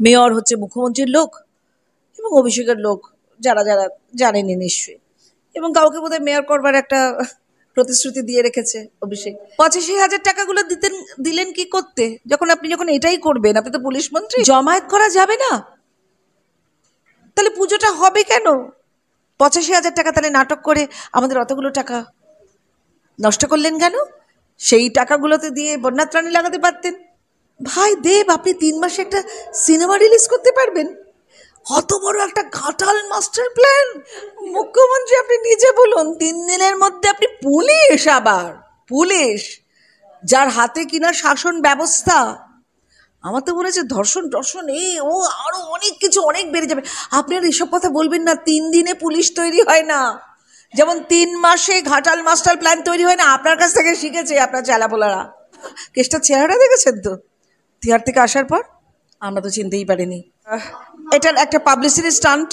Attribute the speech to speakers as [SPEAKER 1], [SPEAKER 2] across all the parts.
[SPEAKER 1] Mayor হচ্ছে মুখ্যমন্ত্রীর লোক এবং অভিষেকের লোক, যারা যারা জানেনি নিশ্চয়ই, এবং কাউকে বোধহয় মেয়র করবার একটা প্রতিশ্রুতি দিয়ে রেখেছে অভিষেক। 85,000 টাকাগুলো দিলেন কি করতে? আপনি যখন এটাই করবেন, আপনি তো পুলিশ মন্ত্রী, জমায়েত করা যাবে না, তাহলে পুজোটা হবে কেন? 85,000 টাকা তাহলে নাটক করে আমাদের অতগুলো টাকা নষ্ট করলেন কেন? সেই টাকাগুলোতে দিয়ে বন্যাত্রাণী লাগাতে পারতেন। ভাই দেব, আপনি 3 মাসে একটা সিনেমা রিলিজ করতে পারবেন? অত বড় একটা ঘাটাল মাস্টার প্ল্যান, মুখ্যমন্ত্রী আপনি নিজে বলুন 3 দিনের মধ্যে আপনি পুলিশ, আবার পুলিশ যার হাতে কিনা শাসন ব্যবস্থা। আমার তো মনে হচ্ছে ধর্ষণ টর্ষণ ও আরো অনেক কিছু অনেক বেড়ে যাবে। আপনি আর এসব কথা বলবেন না। 3 দিনে পুলিশ তৈরি হয় না, যেমন 3 মাসে ঘাটাল মাস্টার প্ল্যান তৈরি হয় না। আপনার কাছ থেকে শিখেছে আপনার চেলাপোলারা। কেসটার চেহারা দেখেছেন তো তিহার থেকে আসার পর? আমরা তো চিনতেই পারিনি। এটার একটা পাবলিসিটি স্টান্ট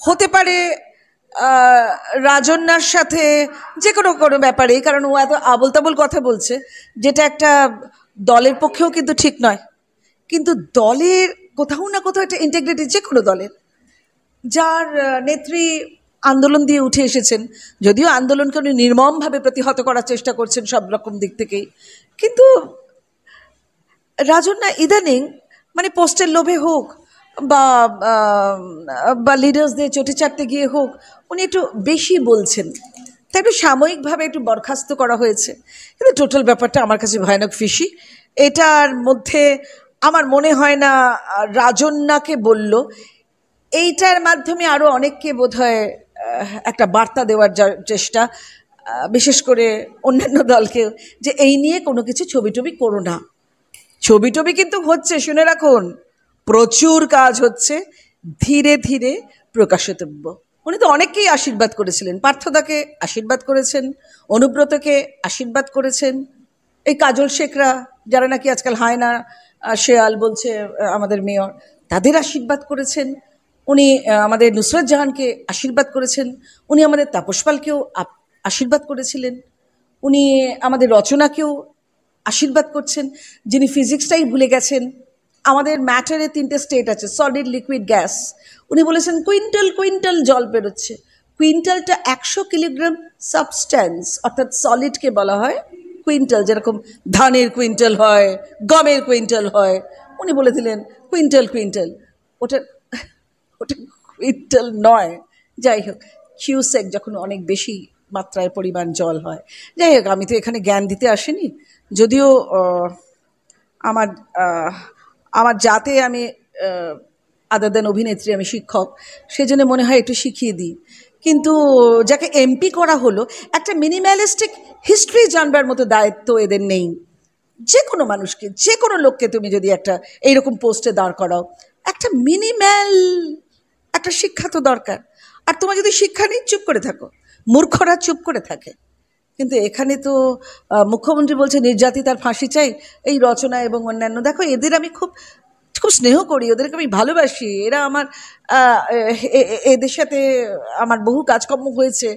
[SPEAKER 1] হতে পারে রাজন্যার সাথে, যে কোনো কোনো ব্যাপারে, কারণ ও এত আবল তাবল কথা বলছে যেটা একটা দলের পক্ষেও কিন্তু ঠিক নয়। কিন্তু দলের কোথাও না কোথাও একটা ইন্টিগ্রিটি, যে কোনো দলের, যার নেত্রী আন্দোলন দিয়ে উঠে এসেছেন, যদিও আন্দোলনকে উনি নির্মমভাবে প্রতিহত করার চেষ্টা করছেন সব রকম দিক থেকেই, কিন্তু রাজন্যা ইদানিং মানে পোস্টের লোভে হোক বা লিডার্সদের চটি চাটতে গিয়ে হোক, উনি একটু বেশি বলছেন, তাই একটু সাময়িকভাবে একটু বরখাস্ত করা হয়েছে। কিন্তু টোটাল ব্যাপারটা আমার কাছে ভয়ানক ফিশি। এটার মধ্যে আমার মনে হয় না রাজন্যাকে বলল, এইটার মাধ্যমে আরও অনেককে বোধহয় একটা বার্তা দেওয়ার চেষ্টা, বিশেষ করে অন্যান্য দলকেও, যে এই নিয়ে কোনো কিছু ছবি টবি করো না। ছবি টবি কিন্তু হচ্ছে, শুনে রাখুন, প্রচুর কাজ হচ্ছে, ধীরে ধীরে প্রকাশিতব্য। উনি তো অনেককেই আশীর্বাদ করেছিলেন, পার্থদাকে আশীর্বাদ করেছেন, অনুব্রতকে আশীর্বাদ করেছেন, এই কাজল শেখরা যারা নাকি আজকাল হায়না শেয়াল বলছে আমাদের মেয়র, তাদের আশীর্বাদ করেছেন উনি। আমাদের নুসরাত জাহানকে আশীর্বাদ করেছেন উনি, আমাদের তাপস পালকেও আশীর্বাদ করেছিলেন উনি, আমাদের রচনাকেও আশীর্বাদ করছেন, যিনি ফিজিক্সটাই ভুলে গেছেন। আমাদের ম্যাটারে 3টে স্টেট আছে, সলিড, লিকুইড, গ্যাস। উনি বলেছেন কুইন্টাল কুইন্টাল জল বেরোচ্ছে। কুইন্টালটা 100 কিলোগ্রাম সাবস্ট্যান্স, অর্থাৎ সলিডকে বলা হয় কুইন্টাল, যেরকম ধানের কুইন্টাল হয়, গমের কুইন্টাল হয়। উনি বলে দিলেন কুইন্টাল কুইন্টাল। ওটা ওটা কুইন্টাল নয়। যাই হোক, কিউসেক যখন অনেক বেশি মাত্রায় পরিমাণ জল হয়। যাই হোক, আমি তো এখানে জ্ঞান দিতে আসিনি, যদিও আমার আমার যাতে আমি আদার দেন অভিনেত্রী, আমি শিক্ষক, সেজন্য মনে হয় একটু শিখিয়ে দিই। কিন্তু যাকে এমপি করা হলো, একটা মিনিমালিস্টিক হিস্ট্রি জানবার মতো দায়িত্ব এদের নেই। যে কোনো মানুষকে, যে কোনো লোককে তুমি যদি একটা এইরকম পোস্টে দাঁড় করাও, একটা মিনিমাল একটা শিক্ষা তো দরকার। আর তোমার যদি শিক্ষা নেই, চুপ করে থাকো, মূর্খরা চুপ করে থাকে। কিন্তু এখানে তো মুখ্যমন্ত্রী বলছে নির্যাতিতার ফাঁসি চাই, এই রচনা এবং অন্যান্য, দেখো এদের আমি খুব খুব স্নেহ করি, ওদেরকে আমি ভালোবাসি, এরা আমার এদের সাথে আমার বহু কাজকর্ম হয়েছে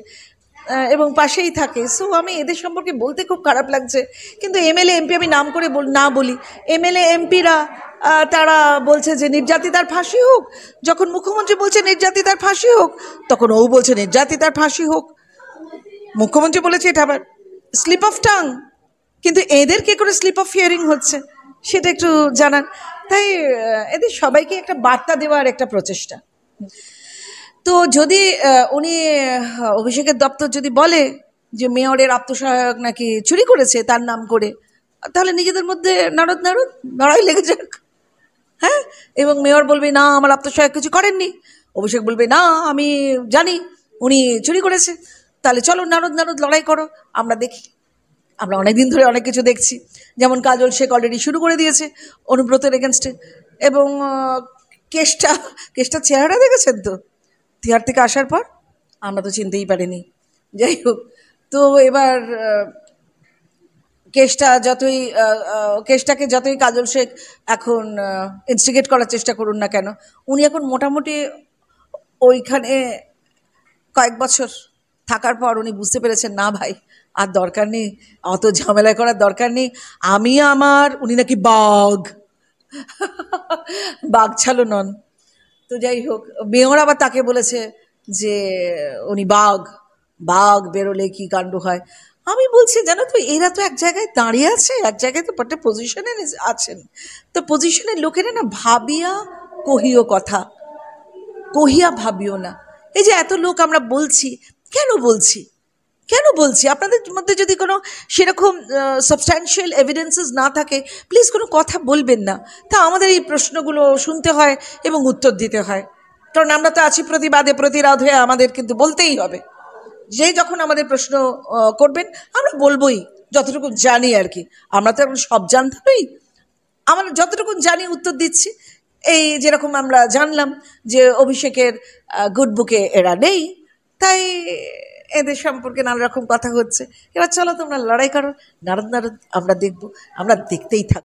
[SPEAKER 1] এবং পাশেই থাকে। সো আমি এদের সম্পর্কে বলতে খুব খারাপ লাগছে। কিন্তু এমএলএ এমপি আমি নাম করে না বলি, এমএলএ এমপিরা তারা বলছে যে নির্যাতিতার ফাঁসি হোক। যখন মুখ্যমন্ত্রী বলছে নির্যাতিতার ফাঁসি হোক, তখন ও বলছে নির্যাতিতার ফাঁসি হোক। মুখ্যমন্ত্রী বলেছে এটা আবার স্লিপ অফ টাং, কিন্তু এদের কে করে স্লিপ অফ হিয়ারিং হচ্ছে সেটা একটু জানান। তাই এদের সবাইকে একটা বার্তা দেওয়ার একটা প্রচেষ্টা। তো যদি উনি অভিষেকের দপ্তর যদি বলে যে মেয়রের আত্মসহায়ক নাকি চুরি করেছে তার নাম করে, তাহলে নিজেদের মধ্যে লড়াই লেগে যাক। হ্যাঁ, এবং মেয়র বলবে না আমার আত্মসহায়ক কিছু করেননি, অভিষেক বলবে না আমি জানি উনি চুরি করেছে। তাহলে চলো নারদ লড়াই করো, আমরা দেখি। আমরা অনেকদিন ধরে অনেক কিছু দেখছি, যেমন কাজল শেখ অলরেডি শুরু করে দিয়েছে অনুব্রতের এগেনস্টে, এবং কেসটা চেহারা দেখেছেন তো তিহার থেকে আসার পর? আমরা তো চিনতেই পারিনি। যাই হোক, তো এবার কেসটাকে যতই কাজল শেখ এখন ইনস্টিগেট করার চেষ্টা করুন না কেন, উনি এখন মোটামুটি ওইখানে কয়েক বছর থাকার পর উনি বুঝতে পেরেছেন না ভাই আর দরকার নেই, অত ঝামেলা করার দরকার নেই। উনি নাকি বাঘ, বাঘছালো নন। তো যাই হোক, মেয়র আবার তাকে বলেছে যে উনি বাঘ, বাঘ বেরোলে কি কাণ্ড হয়। আমি বলছি জানো তো, এরা তো এক জায়গায় দাঁড়িয়ে আছে, এক জায়গায় তো একটা পজিশনে আছেন। তো পজিশনের লোকেরা না ভাবিয়া কহিও কথা, কহিয়া ভাবিও না। এই যে এত লোক আমরা বলছি, কেন বলছি, কেন বলছি? আপনাদের মধ্যে যদি কোনো সেরকম সাবস্ট্যান্সিয়াল এভিডেন্সেস না থাকে, প্লিজ কোনো কথা বলবেন না। তা আমাদের এই প্রশ্নগুলো শুনতে হয় এবং উত্তর দিতে হয়, কারণ আমরা তো আছি প্রতিবাদে প্রতিরাধ হয়ে, আমাদের কিন্তু বলতেই হবে। যেই যখন আমাদের প্রশ্ন করবেন, আমরা বলবোই যতটুকু জানি আর কি। আমরা তো এখন সব জানতে নই, আমরা যতটুকু জানি উত্তর দিচ্ছি। এই যেরকম আমরা জানলাম যে অভিষেকের গুড বুকে এরা নেই, তাই এদের সম্পর্কে নানা রকম কথা হচ্ছে। এবার চলো তোমরা লড়াই করো, নারদ নারদ, আমরা দেখবো, আমরা দেখতেই থাকবো।